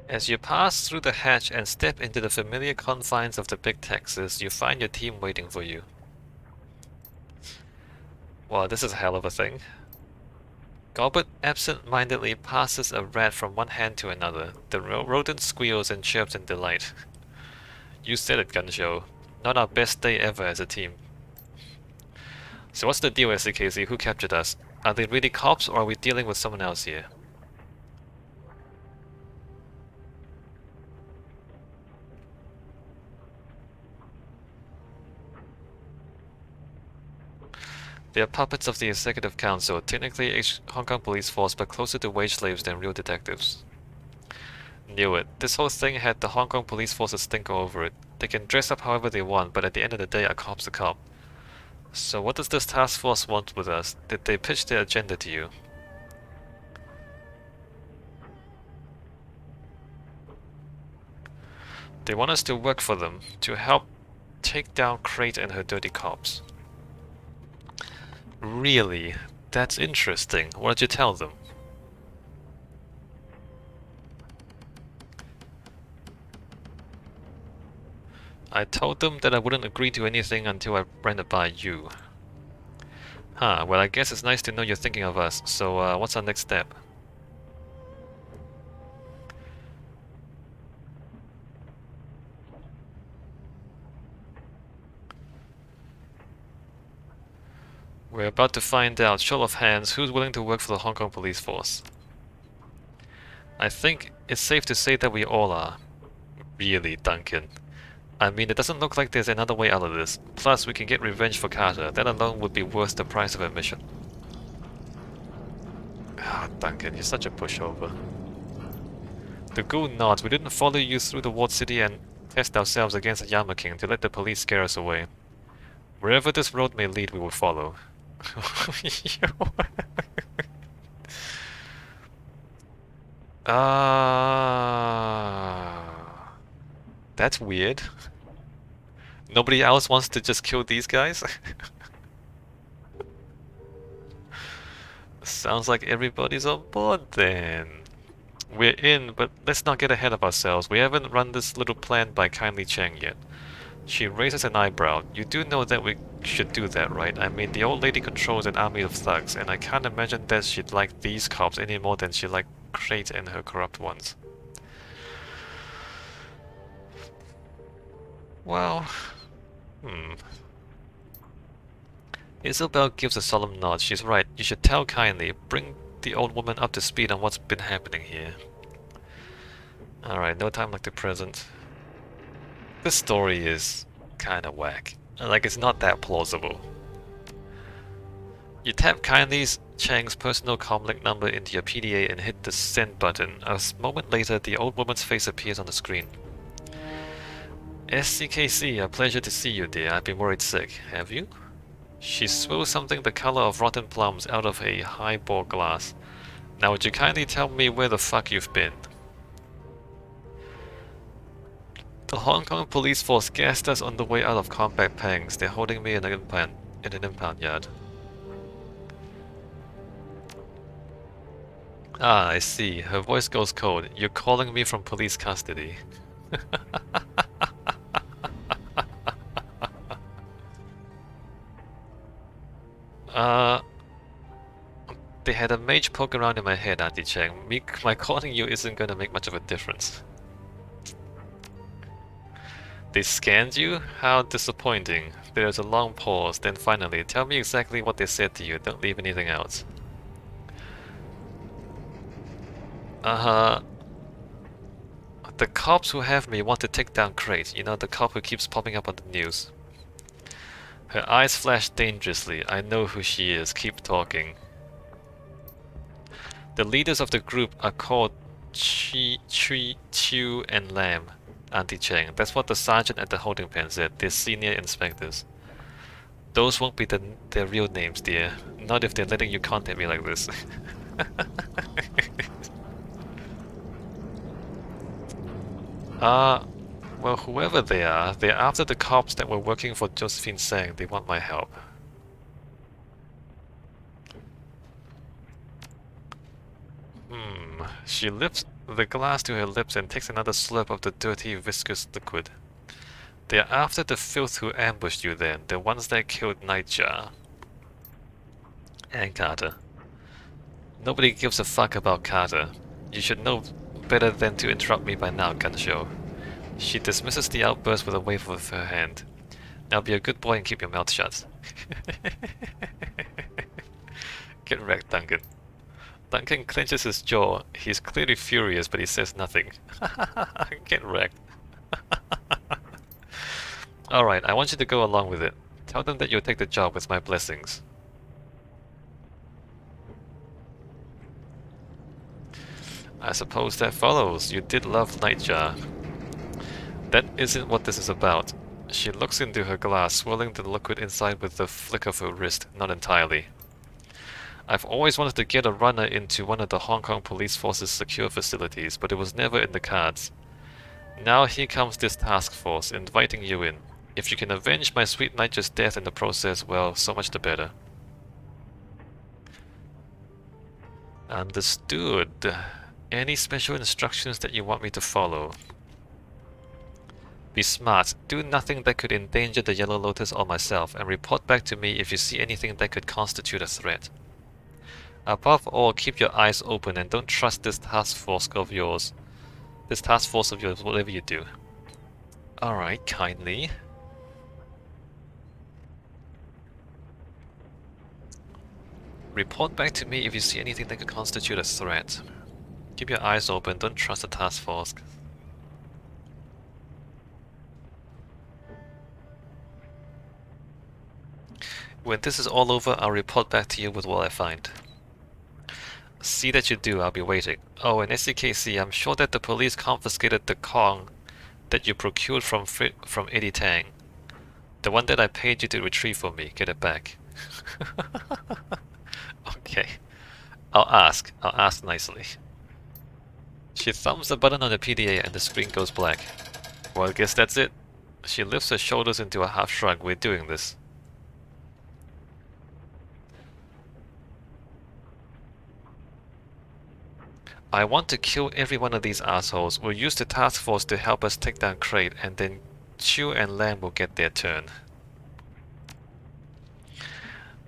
As you pass through the hatch and step into the familiar confines of the big Texas, you find your team waiting for you. Wow, this is a hell of a thing. Goblet absent-mindedly passes a rat from one hand to another. The rodent squeals and chirps in delight. You said it, Gunshow. Not our best day ever as a team. So what's the deal, SCKZ? Who captured us? Are they really cops or are we dealing with someone else here? They are puppets of the Executive Council, technically a Hong Kong police force but closer to wage slaves than real detectives. Knew it. This whole thing had the Hong Kong police force a stinker over it. They can dress up however they want, but at the end of the day, a cop's a cop. So what does this task force want with us? Did they pitch their agenda to you? They want us to work for them, to help take down Crate and her dirty cops. Really? That's interesting. What did you tell them? I told them that I wouldn't agree to anything until I ran it by you. Huh, well I guess it's nice to know you're thinking of us, so what's our next step? We're about to find out, show of hands, who's willing to work for the Hong Kong police force. I think it's safe to say that we all are. Really, Duncan. I mean, it doesn't look like there's another way out of this. Plus, we can get revenge for Carter. That alone would be worth the price of admission. Ah, Duncan, you're such a pushover. The ghoul nods. We didn't follow you through the walled city and test ourselves against the Yama King to let the police scare us away. Wherever this road may lead, we will follow. That's weird. Nobody else wants to just kill these guys? Sounds like everybody's on board then. We're in, but let's not get ahead of ourselves. We haven't run this little plan by Kindly Cheng yet. She raises an eyebrow. You do know that we should do that, right? I mean, the old lady controls an army of thugs, and I can't imagine that she'd like these cops any more than she liked Crate and her corrupt ones. Well, Isabel gives a solemn nod. She's right. You should tell Kindly. Bring the old woman up to speed on what's been happening here. Alright, no time like the present. This story is kinda whack. Like, it's not that plausible. You tap Kindly's Chang's personal comlink number into your PDA and hit the send button. A moment later, the old woman's face appears on the screen. SCKC, a pleasure to see you, dear. I've been worried sick. Have you? She swills something the color of rotten plums out of a highball glass. Now would you kindly tell me where the fuck you've been? The Hong Kong police force gassed us on the way out of combat pangs. They're holding me in an impound yard. Ah, I see. Her voice goes cold. You're calling me from police custody. They had a mage poke around in my head, Auntie Cheng. My calling you isn't gonna make much of a difference. They scanned you? How disappointing. There's a long pause, then finally, tell me exactly what they said to you, don't leave anything out. Uh-huh. The cops who have me want to take down Crate, you know, the cop who keeps popping up on the news. Her eyes flash dangerously. I know who she is, keep talking. The leaders of the group are called Chu, and Lam, Auntie Cheng. That's what the sergeant at the holding pen said. They're senior inspectors. Those won't be their real names, dear. Not if they're letting you contact me like this. Well, whoever they are, they're after the cops that were working for Josephine Sang. They want my help. She lifts the glass to her lips and takes another slurp of the dirty, viscous liquid. They're after the filth who ambushed you then, the ones that killed Nightjar. And Carter. Nobody gives a fuck about Carter. You should know better than to interrupt me by now, Gunshow. She dismisses the outburst with a wave of her hand. Now be a good boy and keep your mouth shut. Get wrecked, Duncan. Duncan clenches his jaw. He's clearly furious, but he says nothing. Get wrecked. Alright, I want you to go along with it. Tell them that you'll take the job with my blessings. I suppose that follows. You did love Nightjar. That isn't what this is about. She looks into her glass, swirling the liquid inside with the flick of her wrist. Not entirely. I've always wanted to get a runner into one of the Hong Kong Police Force's secure facilities, but it was never in the cards. Now here comes this task force, inviting you in. If you can avenge my sweet Nightjar's death in the process, well, so much the better. Understood. Any special instructions that you want me to follow? Be smart. Do nothing that could endanger the Yellow Lotus or myself, and report back to me if you see anything that could constitute a threat. Above all, keep your eyes open and don't trust this task force of yours. Whatever you do. Alright, kindly. Report back to me if you see anything that could constitute a threat. Keep your eyes open, don't trust the task force. When this is all over, I'll report back to you with what I find. See that you do, I'll be waiting. Oh, and SCKC, I'm sure that the police confiscated the Kong that you procured from Eddie Tang. The one that I paid you to retrieve for me. Get it back. Okay. I'll ask nicely. She thumbs the button on the PDA and the screen goes black. Well, I guess that's it. She lifts her shoulders into a half shrug. We're doing this. I want to kill every one of these assholes. We'll use the task force to help us take down Crate, and then Chu and Lam will get their turn.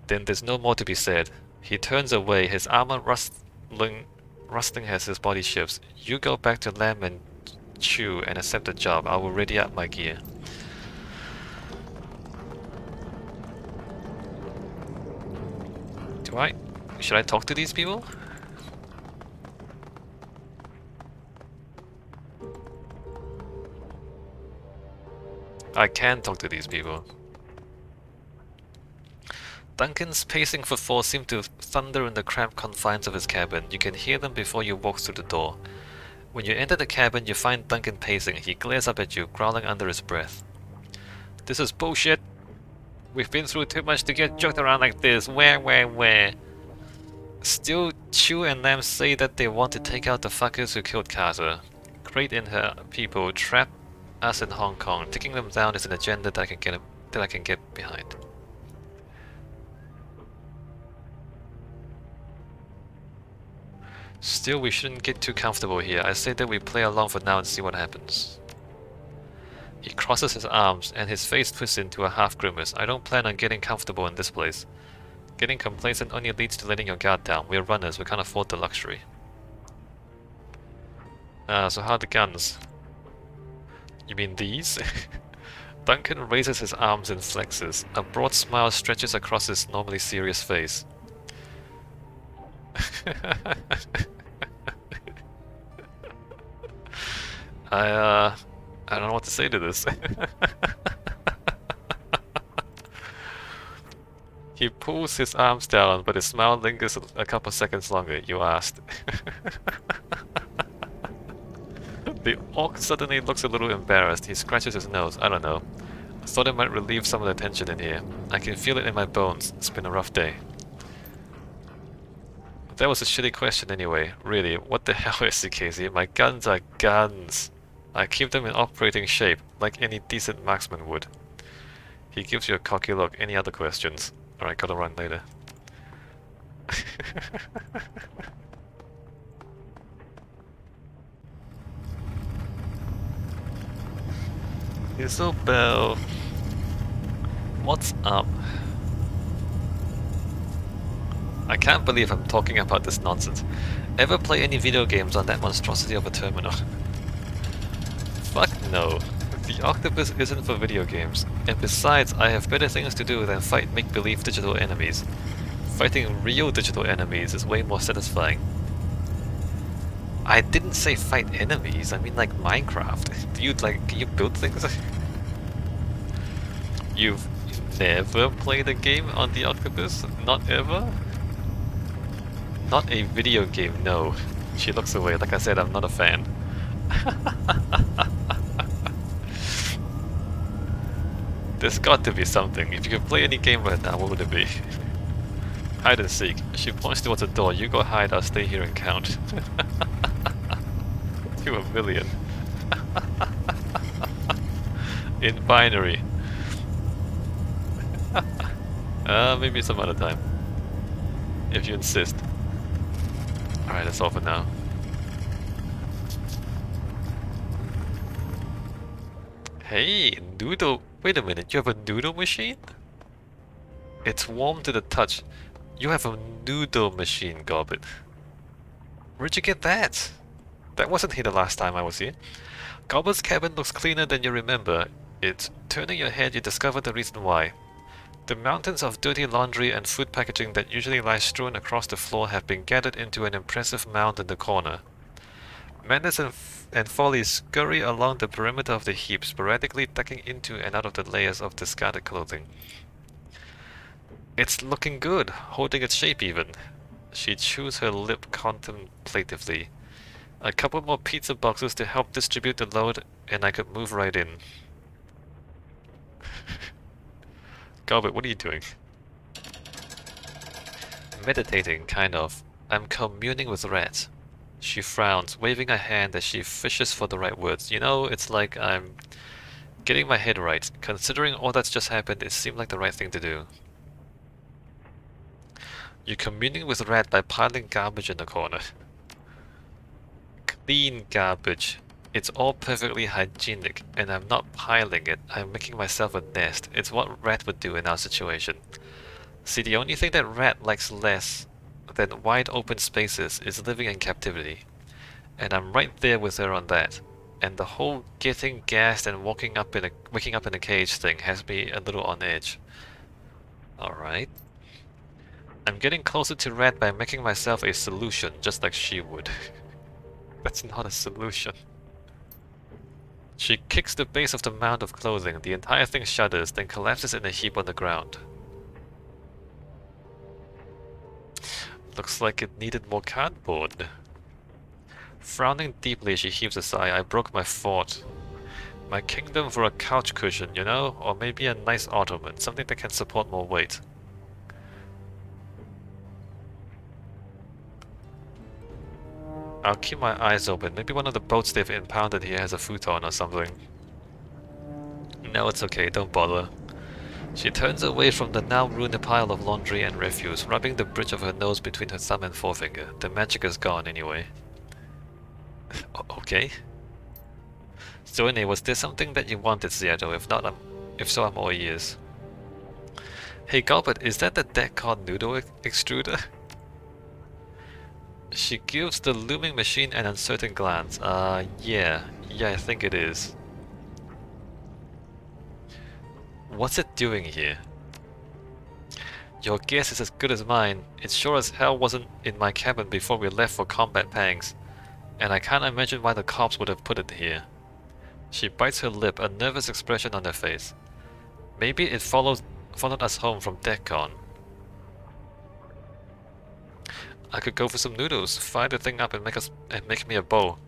Then there's no more to be said. He turns away, his armor rustling as his body shifts. You go back to Lam and Chu and accept the job. I will ready up my gear. Should I talk to these people? I can talk to these people. Duncan's pacing footfalls seem to thunder in the cramped confines of his cabin. You can hear them before you walk through the door. When you enter the cabin, you find Duncan pacing. He glares up at you, growling under his breath. This is bullshit. We've been through too much to get joked around like this. Where? Still, Chu and Lam say that they want to take out the fuckers who killed Carter. Crate and her people trap us in Hong Kong. Taking them down is an agenda that I can get behind. Still, we shouldn't get too comfortable here. I say that we play along for now and see what happens. He crosses his arms and his face twists into a half grimace. I don't plan on getting comfortable in this place. Getting complacent only leads to letting your guard down. We're runners, we can't afford the luxury. So how are the guns? You mean these? Duncan raises his arms and flexes. A broad smile stretches across his normally serious face. I don't know what to say to this. He pulls his arms down, but his smile lingers a couple seconds longer. You asked. The orc suddenly looks a little embarrassed. He scratches his nose. I don't know. I thought it might relieve some of the tension in here. I can feel it in my bones. It's been a rough day. That was a shitty question anyway. Really, what the hell is it, Casey? My guns are guns. I keep them in operating shape, like any decent marksman would. He gives you a cocky look. Any other questions? Alright, gotta run later. Isobel, what's up? I can't believe I'm talking about this nonsense. Ever play any video games on that monstrosity of a terminal? Fuck no. The octopus isn't for video games. And besides, I have better things to do than fight make-believe digital enemies. Fighting real digital enemies is way more satisfying. I didn't say fight enemies, I mean like Minecraft. Do you can you build things? You've never played a game on the octopus? Not ever? Not a video game, no. She looks away. Like I said, I'm not a fan. There's got to be something. If you could play any game right now, what would it be? Hide and seek. She points towards a door. You go hide, I'll stay here and count. To a million. In binary. Maybe some other time. If you insist. Alright, that's all for now. Hey, noodle. Wait a minute, you have a noodle machine? It's warm to the touch. You have a noodle machine, Gobbit. Where'd you get that? That wasn't here the last time I was here. Gobbit's cabin looks cleaner than you remember. It's turning your head, you discover the reason why. The mountains of dirty laundry and food packaging that usually lie strewn across the floor have been gathered into an impressive mound in the corner. Madness and Folly scurry along the perimeter of the heap, sporadically ducking into and out of the layers of discarded clothing. It's looking good, holding its shape even. She chews her lip contemplatively. A couple more pizza boxes to help distribute the load, and I could move right in. Gobbit, what are you doing? Meditating, kind of. I'm communing with rats. She frowns, waving a hand as she fishes for the right words. You know, it's like I'm getting my head right. Considering all that's just happened, it seemed like the right thing to do. You're communing with rat by piling garbage in the corner. Clean garbage. It's all perfectly hygienic, and I'm not piling it. I'm making myself a nest. It's what rat would do in our situation. See, the only thing that rat likes less than wide open spaces is living in captivity. And I'm right there with her on that. And the whole getting gassed and waking up in a cage thing has me a little on edge. Alright. I'm getting closer to rat by making myself a solution, just like she would. That's not a solution. She kicks the base of the mound of clothing. The entire thing shudders, then collapses in a heap on the ground. Looks like it needed more cardboard. Frowning deeply, she heaves a sigh. I broke my fort. My kingdom for a couch cushion, you know? Or maybe a nice ottoman, something that can support more weight. I'll keep my eyes open. Maybe one of the boats they've impounded here has a futon or something. No, it's okay, don't bother. She turns away from the now ruined pile of laundry and refuse, rubbing the bridge of her nose between her thumb and forefinger. The magic is gone anyway. Okay. So anyway, was there something that you wanted, Seattle? If not, if so, I'm all ears. Hey Gobbit, is that the deck called Noodle Extruder? She gives the looming machine an uncertain glance. Yeah, I think it is. What's it doing here? Your guess is as good as mine. It sure as hell wasn't in my cabin before we left for combat pangs. And I can't imagine why the cops would have put it here. She bites her lip, a nervous expression on her face. Maybe it followed us home from DECCON. I could go for some noodles, fire the thing up and make me a bow.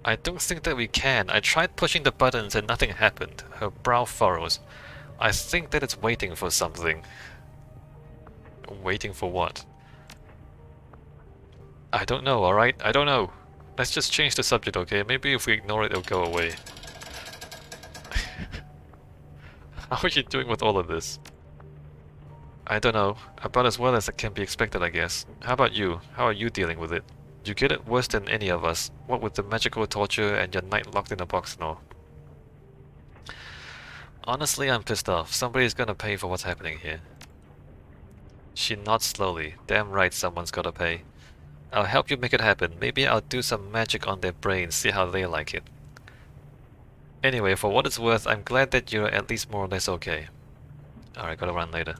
I don't think that we can. I tried pushing the buttons and nothing happened. Her brow furrows. I think that it's waiting for something. Waiting for what? I don't know, alright? I don't know. Let's just change the subject, okay? Maybe if we ignore it, it'll go away. How are you doing with all of this? I don't know. About as well as it can be expected, I guess. How about you? How are you dealing with it? You get it worse than any of us. What with the magical torture and your night locked in a box and all. Honestly, I'm pissed off. Somebody's gonna pay for what's happening here. She nods slowly. Damn right someone's gotta pay. I'll help you make it happen. Maybe I'll do some magic on their brains, see how they like it. Anyway, for what it's worth, I'm glad that you're at least more or less okay. Alright, gotta run later.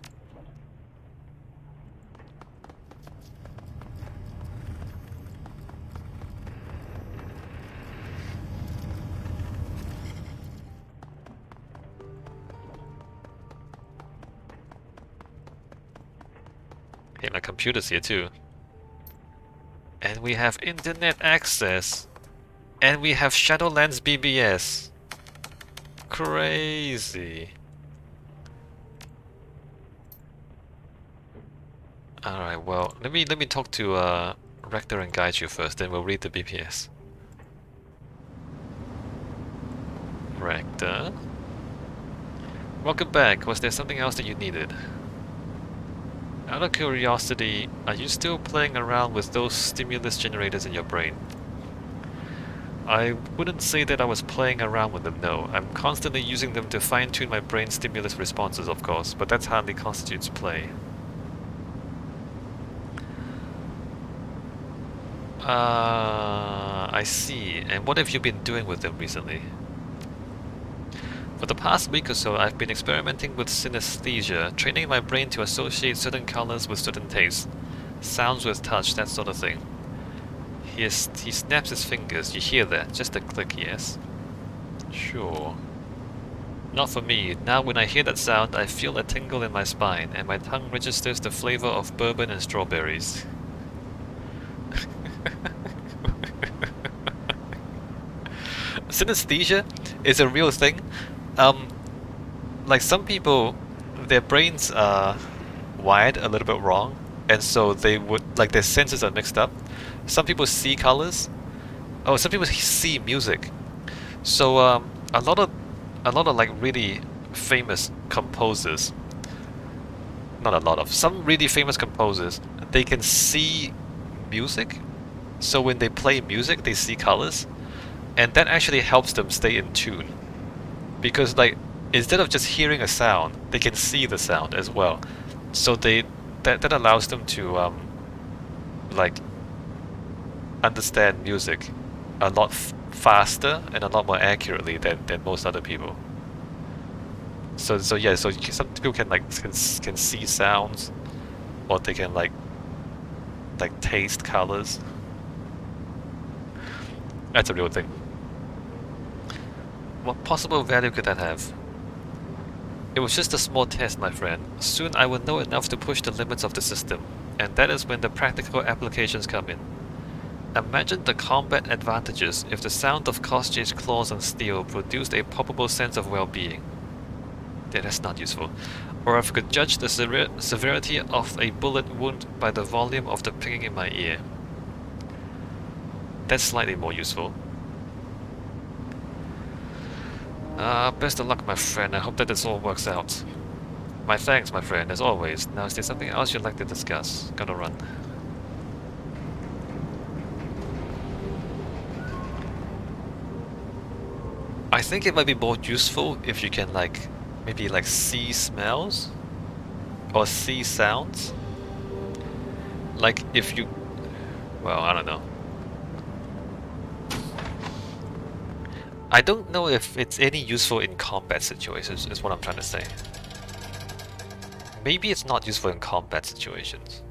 Hey, my computer's here too. And we have internet access. And we have Shadowlands BBS. Crazy. Alright, well, let me talk to Rector and Gaiju first, then we'll read the BPS. Rector? Welcome back. Was there something else that you needed? Out of curiosity, are you still playing around with those stimulus generators in your brain? I wouldn't say that I was playing around with them, no. I'm constantly using them to fine-tune my brain stimulus responses, of course, but that hardly constitutes play. I see. And what have you been doing with them recently? For the past week or so, I've been experimenting with synesthesia, training my brain to associate certain colors with certain tastes, sounds with touch, that sort of thing. He snaps his fingers. You hear that? Just a click, yes? Sure. Not for me. Now when I hear that sound, I feel a tingle in my spine, and my tongue registers the flavor of bourbon and strawberries. Synesthesia is a real thing. Like some people, their brains are wired a little bit wrong, and so they would, like, their senses are mixed up. Some people see colors. Oh, some people see music. So a lot of like really famous composers. Not a lot of. Some really famous composers, they can see music. So when they play music, they see colors, and that actually helps them stay in tune. Because like instead of just hearing a sound, they can see the sound as well. So that allows them to like understand music a lot faster and a lot more accurately than most other people. So yeah, so some people can like can see sounds, or they can like taste colors. That's a real thing. What possible value could that have? It was just a small test, my friend. Soon I will know enough to push the limits of the system, and that is when the practical applications come in. Imagine the combat advantages if the sound of Kosjay's claws on steel produced a palpable sense of well-being. Yeah, that's not useful. Or if I could judge the severity of a bullet wound by the volume of the pinging in my ear. That's slightly more useful. Best of luck, my friend. I hope that this all works out. My thanks, my friend, as always. Now, is there something else you'd like to discuss? Gotta run. I think it might be more useful if you can like maybe like see smells or see sounds. Like if you, well, I don't know. I don't know if it's any useful in combat situations, is what I'm trying to say. Maybe it's not useful in combat situations.